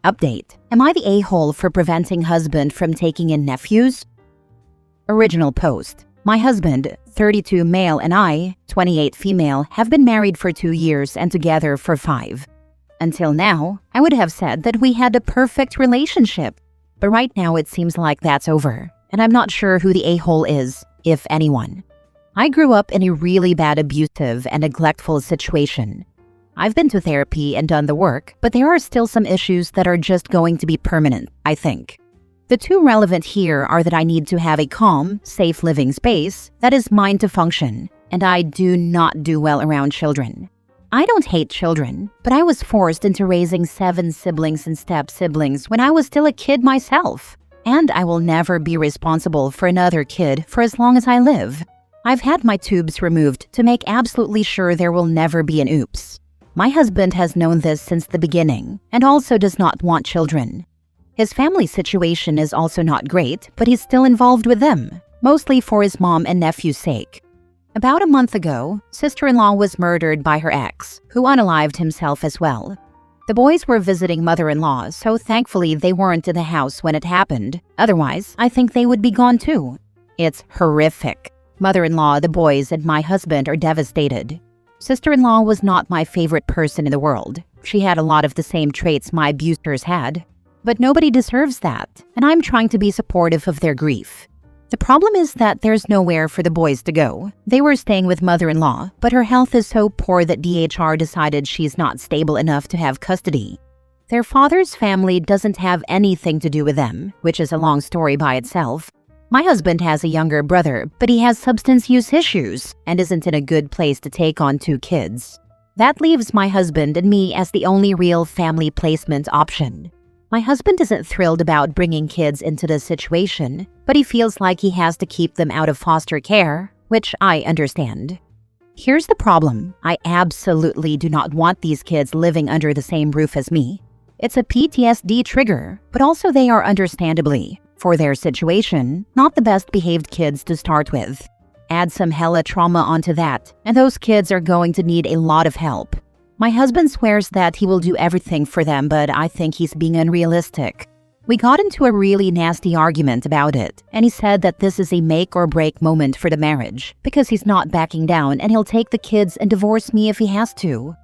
Update. Am I the a-hole for preventing husband from taking in nephews? Original post. My husband, 32 male, and I, 28 female, have been married for 2 years and together for 5. Until now, I would have said that we had a perfect relationship. But right now it seems like that's over, and I'm not sure who the a-hole is, if anyone. I grew up in a really bad abusive and neglectful situation. I've been to therapy and done the work, but there are still some issues that are just going to be permanent, I think. The two relevant here are that I need to have a calm, safe living space that is mine to function, and I do not do well around children. I don't hate children, but I was forced into raising 7 siblings and step-siblings when I was still a kid myself, and I will never be responsible for another kid for as long as I live. I've had my tubes removed to make absolutely sure there will never be an oops. My husband has known this since the beginning and also does not want children. His family situation is also not great, but he's still involved with them, mostly for his mom and nephew's sake. About a month ago, sister-in-law was murdered by her ex, who unalived himself as well. The boys were visiting mother-in-law, so thankfully they weren't in the house when it happened. Otherwise, I think they would be gone too. It's horrific. Mother-in-law, the boys, and my husband are devastated. Sister-in-law was not my favorite person in the world. She had a lot of the same traits my abusers had. But nobody deserves that, and I'm trying to be supportive of their grief. The problem is that there's nowhere for the boys to go. They were staying with mother-in-law, but her health is so poor that DHR decided she's not stable enough to have custody. Their father's family doesn't have anything to do with them, which is a long story by itself. My husband has a younger brother, but he has substance use issues and isn't in a good place to take on 2 kids. That leaves my husband and me as the only real family placement option. My husband isn't thrilled about bringing kids into this situation, but he feels like he has to keep them out of foster care, which I understand. Here's the problem. I absolutely do not want these kids living under the same roof as me. It's a PTSD trigger, but also they are understandably, for their situation, not the best behaved kids to start with. Add some hella trauma onto that, and those kids are going to need a lot of help. My husband swears that he will do everything for them, but I think he's being unrealistic. We got into a really nasty argument about it, and he said that this is a make or break moment for the marriage, because he's not backing down and he'll take the kids and divorce me if he has to.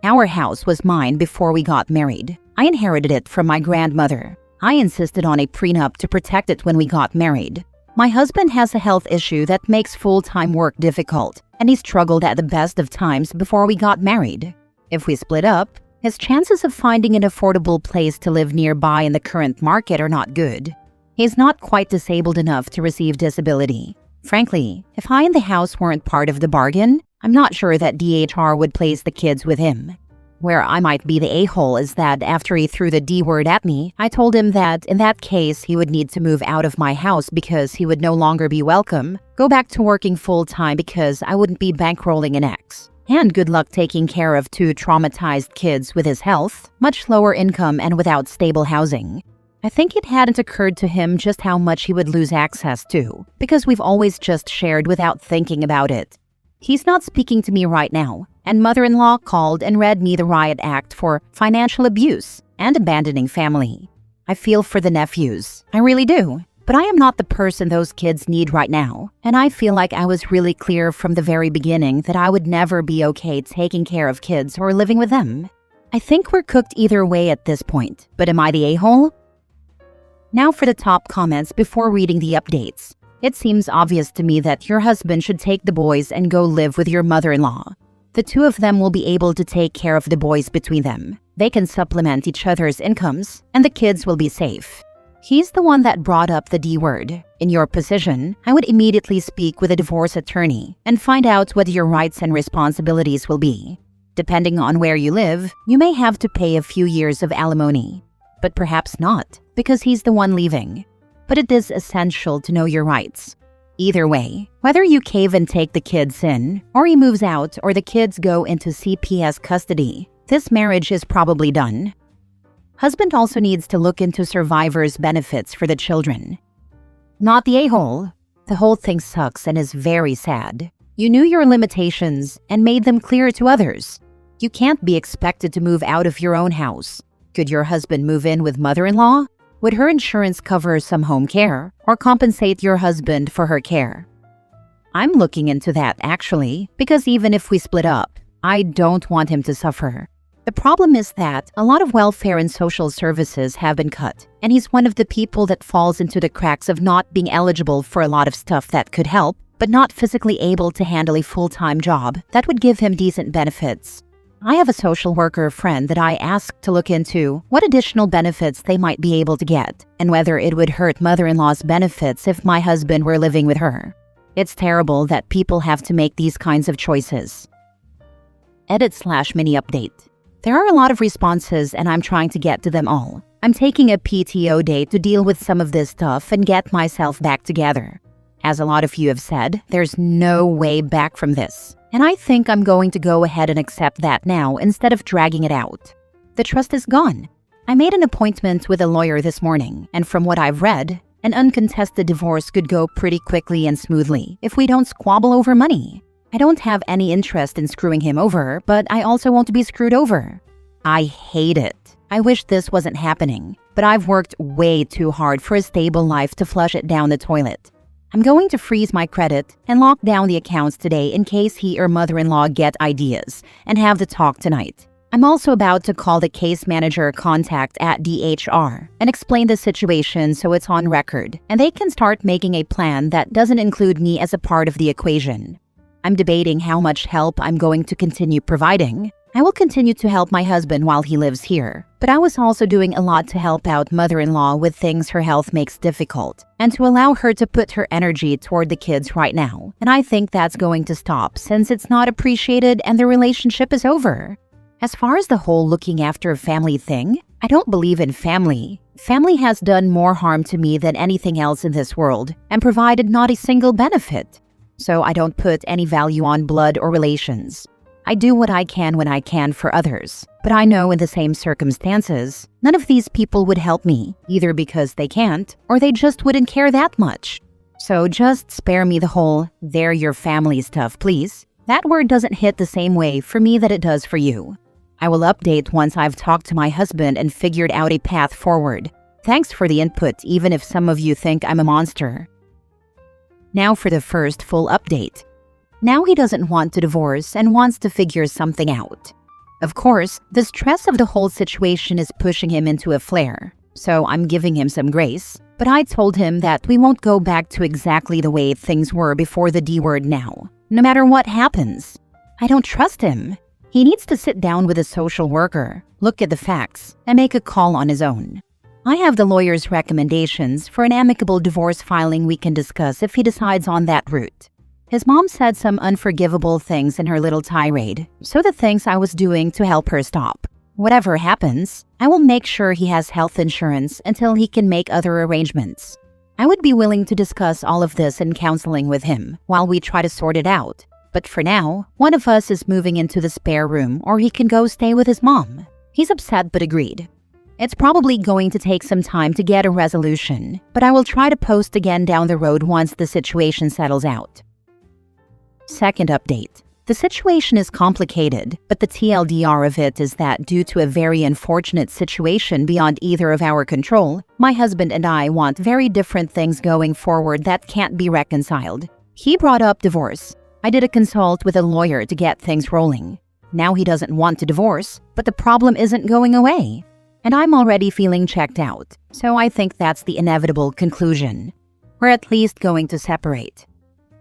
Our house was mine before we got married. I inherited it from my grandmother. I insisted on a prenup to protect it when we got married. My husband has a health issue that makes full-time work difficult, and he struggled at the best of times before we got married. If we split up, his chances of finding an affordable place to live nearby in the current market are not good. He's not quite disabled enough to receive disability. Frankly, if I and the house weren't part of the bargain, I'm not sure that DHR would place the kids with him. Where I might be the a-hole is that after he threw the D word at me, I told him that in that case he would need to move out of my house because he would no longer be welcome, go back to working full-time because I wouldn't be bankrolling an ex, and good luck taking care of 2 traumatized kids with his health, much lower income, and without stable housing. I think it hadn't occurred to him just how much he would lose access to, because we've always just shared without thinking about it. He's not speaking to me right now, and mother-in-law called and read me the riot act for financial abuse and abandoning family. I feel for the nephews. I really do. But I am not the person those kids need right now, and I feel like I was really clear from the very beginning that I would never be okay taking care of kids or living with them. I think we're cooked either way at this point, but am I the a-hole? Now for the top comments before reading the updates. It seems obvious to me that your husband should take the boys and go live with your mother-in-law. The 2 of them will be able to take care of the boys between them. They can supplement each other's incomes, and the kids will be safe. He's the one that brought up the D word. In your position, I would immediately speak with a divorce attorney and find out what your rights and responsibilities will be. Depending on where you live, you may have to pay a few years of alimony. But perhaps not, because he's the one leaving. But it is essential to know your rights. Either way, whether you cave and take the kids in, or he moves out, or the kids go into CPS custody, this marriage is probably done. Husband also needs to look into survivors' benefits for the children. Not the a-hole. The whole thing sucks and is very sad. You knew your limitations and made them clear to others. You can't be expected to move out of your own house. Could your husband move in with mother-in-law? Would her insurance cover some home care or compensate your husband for her care? I'm looking into that actually, because even if we split up, I don't want him to suffer. The problem is that a lot of welfare and social services have been cut, and he's one of the people that falls into the cracks of not being eligible for a lot of stuff that could help, but not physically able to handle a full-time job that would give him decent benefits. I have a social worker friend that I asked to look into what additional benefits they might be able to get, and whether it would hurt mother-in-law's benefits if my husband were living with her. It's terrible that people have to make these kinds of choices. Edit/mini update. There are a lot of responses and I'm trying to get to them all. I'm taking a PTO day to deal with some of this stuff and get myself back together. As a lot of you have said, there's no way back from this. And I think I'm going to go ahead and accept that now instead of dragging it out. The trust is gone. I made an appointment with a lawyer this morning, and from what I've read, an uncontested divorce could go pretty quickly and smoothly if we don't squabble over money. I don't have any interest in screwing him over, but I also won't be screwed over. I hate it. I wish this wasn't happening, but I've worked way too hard for a stable life to flush it down the toilet. I'm going to freeze my credit and lock down the accounts today in case he or mother-in-law get ideas and have the talk tonight. I'm also about to call the case manager contact at DHR and explain the situation so it's on record and they can start making a plan that doesn't include me as a part of the equation. I'm debating how much help I'm going to continue providing. I will continue to help my husband while he lives here, but I was also doing a lot to help out mother-in-law with things her health makes difficult and to allow her to put her energy toward the kids right now. And I think that's going to stop since it's not appreciated and the relationship is over. As far as the whole looking after a family thing, I don't believe in family. Family has done more harm to me than anything else in this world and provided not a single benefit. So I don't put any value on blood or relations. I do what I can when I can for others, but I know in the same circumstances, none of these people would help me, either because they can't or they just wouldn't care that much. So just spare me the whole, they're your family stuff, please. That word doesn't hit the same way for me that it does for you. I will update once I've talked to my husband and figured out a path forward. Thanks for the input, even if some of you think I'm a monster. Now for the first full update. Now he doesn't want to divorce and wants to figure something out. Of course, the stress of the whole situation is pushing him into a flare, so I'm giving him some grace. But I told him that we won't go back to exactly the way things were before the D word now, no matter what happens. I don't trust him. He needs to sit down with a social worker, look at the facts, and make a call on his own. I have the lawyer's recommendations for an amicable divorce filing we can discuss if he decides on that route. His mom said some unforgivable things in her little tirade, so the things I was doing to help her stop. Whatever happens, I will make sure he has health insurance until he can make other arrangements. I would be willing to discuss all of this in counseling with him while we try to sort it out. But for now, one of us is moving into the spare room or he can go stay with his mom. He's upset but agreed. It's probably going to take some time to get a resolution, but I will try to post again down the road once the situation settles out. Second update. The situation is complicated, but the TLDR of it is that due to a very unfortunate situation beyond either of our control, my husband and I want very different things going forward that can't be reconciled. He brought up divorce. I did a consult with a lawyer to get things rolling. Now he doesn't want to divorce, but the problem isn't going away. And I'm already feeling checked out, so I think that's the inevitable conclusion. We're at least going to separate.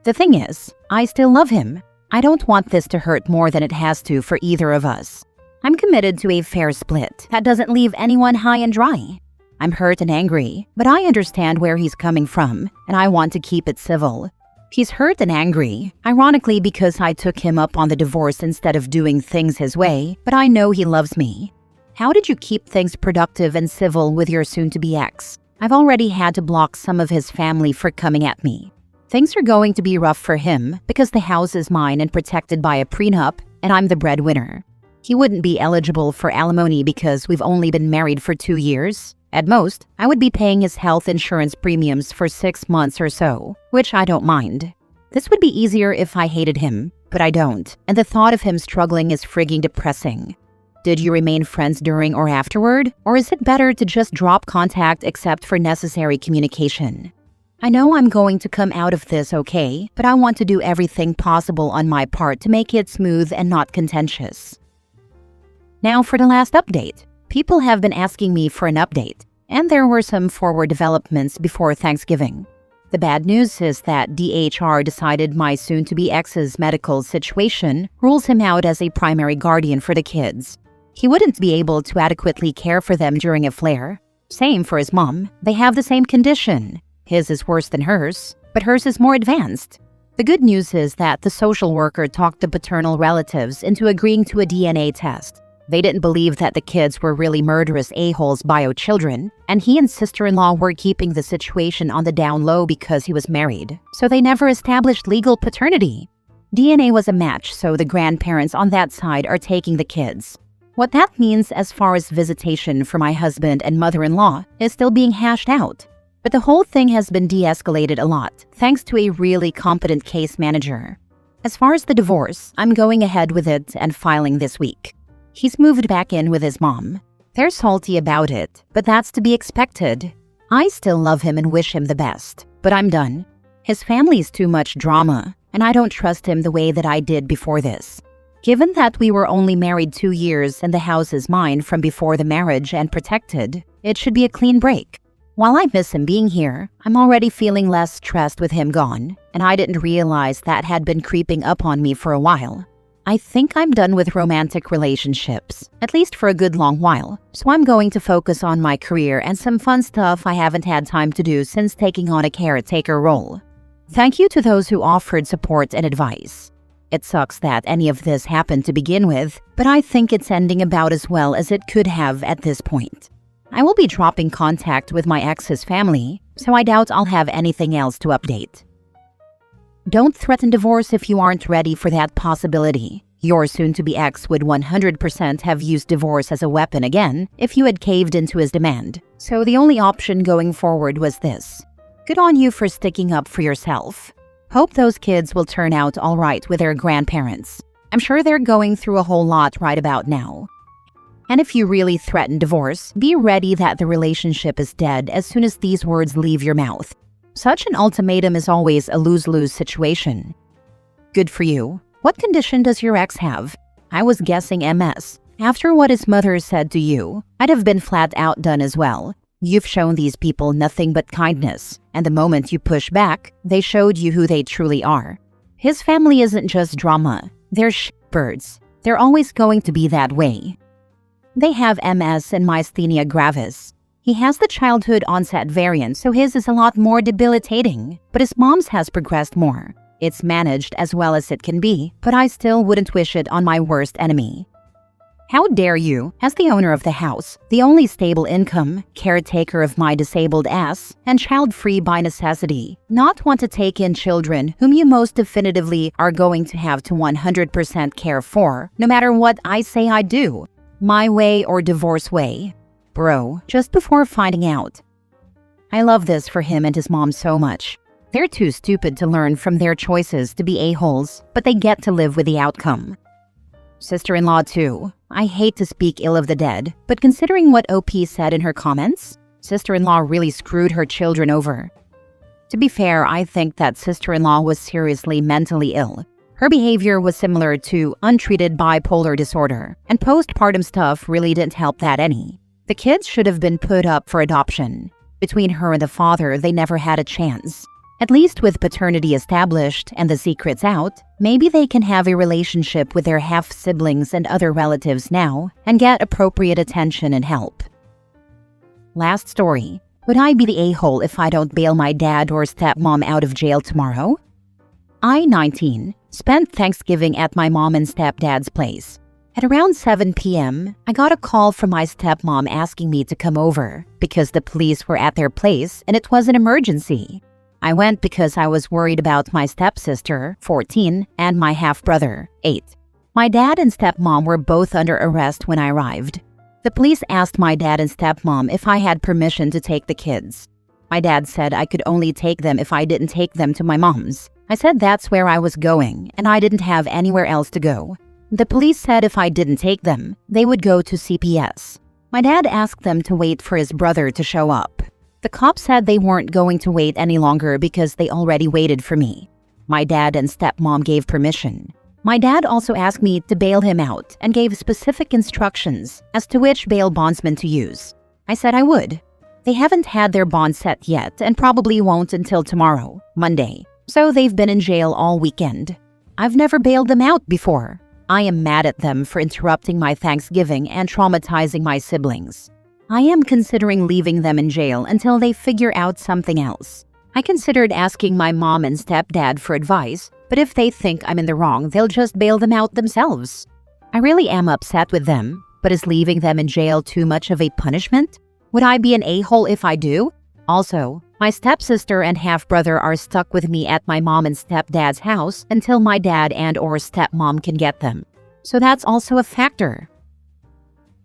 The thing is, I still love him. I don't want this to hurt more than it has to for either of us. I'm committed to a fair split that doesn't leave anyone high and dry. I'm hurt and angry, but I understand where he's coming from, and I want to keep it civil. He's hurt and angry, ironically because I took him up on the divorce instead of doing things his way, but I know he loves me. How did you keep things productive and civil with your soon-to-be ex? I've already had to block some of his family for coming at me. Things are going to be rough for him because the house is mine and protected by a prenup, and I'm the breadwinner. He wouldn't be eligible for alimony because we've only been married for 2 years. At most, I would be paying his health insurance premiums for 6 months or so, which I don't mind. This would be easier if I hated him, but I don't, and the thought of him struggling is frigging depressing. Did you remain friends during or afterward? Or is it better to just drop contact except for necessary communication? I know I'm going to come out of this okay, but I want to do everything possible on my part to make it smooth and not contentious. Now for the last update. People have been asking me for an update, and there were some forward developments before Thanksgiving. The bad news is that DHR decided my soon-to-be ex's medical situation rules him out as a primary guardian for the kids. He wouldn't be able to adequately care for them during a flare. Same for his mom. They have the same condition. His is worse than hers, but hers is more advanced. The good news is that the social worker talked the paternal relatives into agreeing to a DNA test. They didn't believe that the kids were really murderous a-holes bio children, and he and sister-in-law were keeping the situation on the down low because he was married, so they never established legal paternity. DNA was a match, so the grandparents on that side are taking the kids. What that means as far as visitation for my husband and mother-in-law is still being hashed out. But the whole thing has been de-escalated a lot, thanks to a really competent case manager. As far as the divorce, I'm going ahead with it and filing this week. He's moved back in with his mom. They're salty about it, but that's to be expected. I still love him and wish him the best, but I'm done. His family's too much drama, and I don't trust him the way that I did before this. Given that we were only married 2 years and the house is mine from before the marriage and protected, it should be a clean break. While I miss him being here, I'm already feeling less stressed with him gone, and I didn't realize that had been creeping up on me for a while. I think I'm done with romantic relationships, at least for a good long while, so I'm going to focus on my career and some fun stuff I haven't had time to do since taking on a caretaker role. Thank you to those who offered support and advice. It sucks that any of this happened to begin with, but I think it's ending about as well as it could have at this point. I will be dropping contact with my ex's family, so I doubt I'll have anything else to update. Don't threaten divorce if you aren't ready for that possibility. Your soon-to-be ex would 100% have used divorce as a weapon again if you had caved into his demand. So the only option going forward was this. Good on you for sticking up for yourself. Hope those kids will turn out all right with their grandparents. I'm sure they're going through a whole lot right about now. And if you really threaten divorce, be ready that the relationship is dead as soon as these words leave your mouth. Such an ultimatum is always a lose-lose situation. Good for you. What condition does your ex have? I was guessing MS. After what his mother said to you, I'd have been flat out done as well. You've shown these people nothing but kindness, and the moment you push back, they showed you who they truly are. His family isn't just drama. They're shitbirds. They're always going to be that way. They have MS and myasthenia gravis. He has the childhood onset variant, so his is a lot more debilitating, but his mom's has progressed more. It's managed as well as it can be, but I still wouldn't wish it on my worst enemy. How dare you, as the owner of the house, the only stable income, caretaker of my disabled ass, and child-free by necessity, not want to take in children whom you most definitively are going to have to 100% care for, no matter what I say I do. My way or divorce way. Bro, just before finding out. I love this for him and his mom so much. They're too stupid to learn from their choices to be a-holes, but they get to live with the outcome. Sister-in-law too. I hate to speak ill of the dead, but considering what OP said in her comments, sister-in-law really screwed her children over. To be fair, I think that sister-in-law was seriously mentally ill. Her behavior was similar to untreated bipolar disorder, and postpartum stuff really didn't help that any. The kids should have been put up for adoption. Between her and the father, they never had a chance. At least with paternity established and the secrets out, maybe they can have a relationship with their half-siblings and other relatives now and get appropriate attention and help. Last story. Would I be the a-hole if I don't bail my dad or stepmom out of jail tomorrow? I, 19, spent Thanksgiving at my mom and stepdad's place. At around 7 p.m., I got a call from my stepmom asking me to come over because the police were at their place and it was an emergency. I went because I was worried about my stepsister, 14, and my half-brother, 8. My dad and stepmom were both under arrest when I arrived. The police asked my dad and stepmom if I had permission to take the kids. My dad said I could only take them if I didn't take them to my mom's. I said that's where I was going, and I didn't have anywhere else to go. The police said if I didn't take them, they would go to CPS. My dad asked them to wait for his brother to show up. The cops said they weren't going to wait any longer because they already waited for me. My dad and stepmom gave permission. My dad also asked me to bail him out and gave specific instructions as to which bail bondsman to use. I said I would. They haven't had their bond set yet and probably won't until tomorrow, Monday, so they've been in jail all weekend. I've never bailed them out before. I am mad at them for interrupting my Thanksgiving and traumatizing my siblings. I am considering leaving them in jail until they figure out something else. I considered asking my mom and stepdad for advice, but if they think I'm in the wrong, they'll just bail them out themselves. I really am upset with them, but is leaving them in jail too much of a punishment? Would I be an a-hole if I do? Also, my stepsister and half-brother are stuck with me at my mom and stepdad's house until my dad and/or stepmom can get them. So that's also a factor.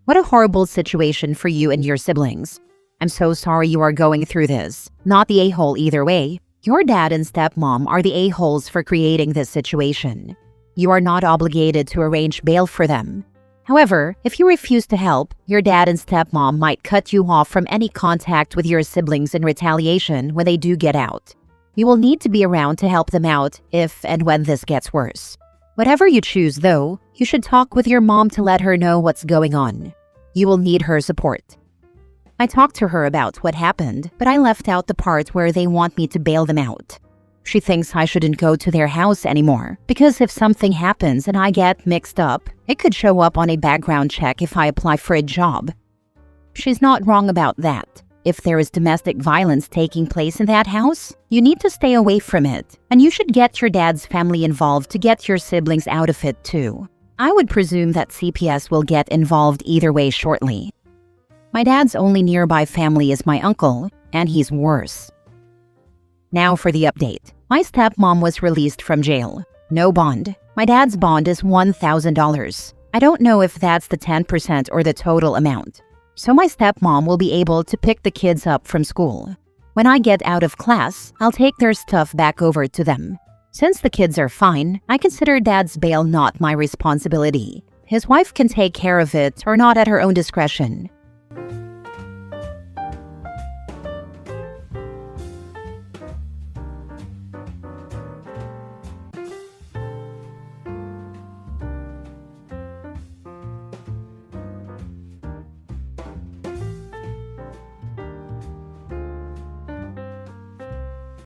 What a horrible situation for you and your siblings. I'm so sorry you are going through this. Not the a-hole either way. Your dad and stepmom are the a-holes for creating this situation. You are not obligated to arrange bail for them. However, if you refuse to help, your dad and stepmom might cut you off from any contact with your siblings in retaliation when they do get out. You will need to be around to help them out if and when this gets worse. Whatever you choose, though, you should talk with your mom to let her know what's going on. You will need her support. I talked to her about what happened, but I left out the part where they want me to bail them out. She thinks I shouldn't go to their house anymore because if something happens and I get mixed up, it could show up on a background check if I apply for a job. She's not wrong about that. If there is domestic violence taking place in that house, you need to stay away from it, and you should get your dad's family involved to get your siblings out of it too. I would presume that CPS will get involved either way shortly. My dad's only nearby family is my uncle, and he's worse. Now for the update. My stepmom was released from jail. No bond. My dad's bond is $1,000. I don't know if that's the 10% or the total amount. So my stepmom will be able to pick the kids up from school. When I get out of class, I'll take their stuff back over to them. Since the kids are fine, I consider dad's bail not my responsibility. His wife can take care of it or not at her own discretion.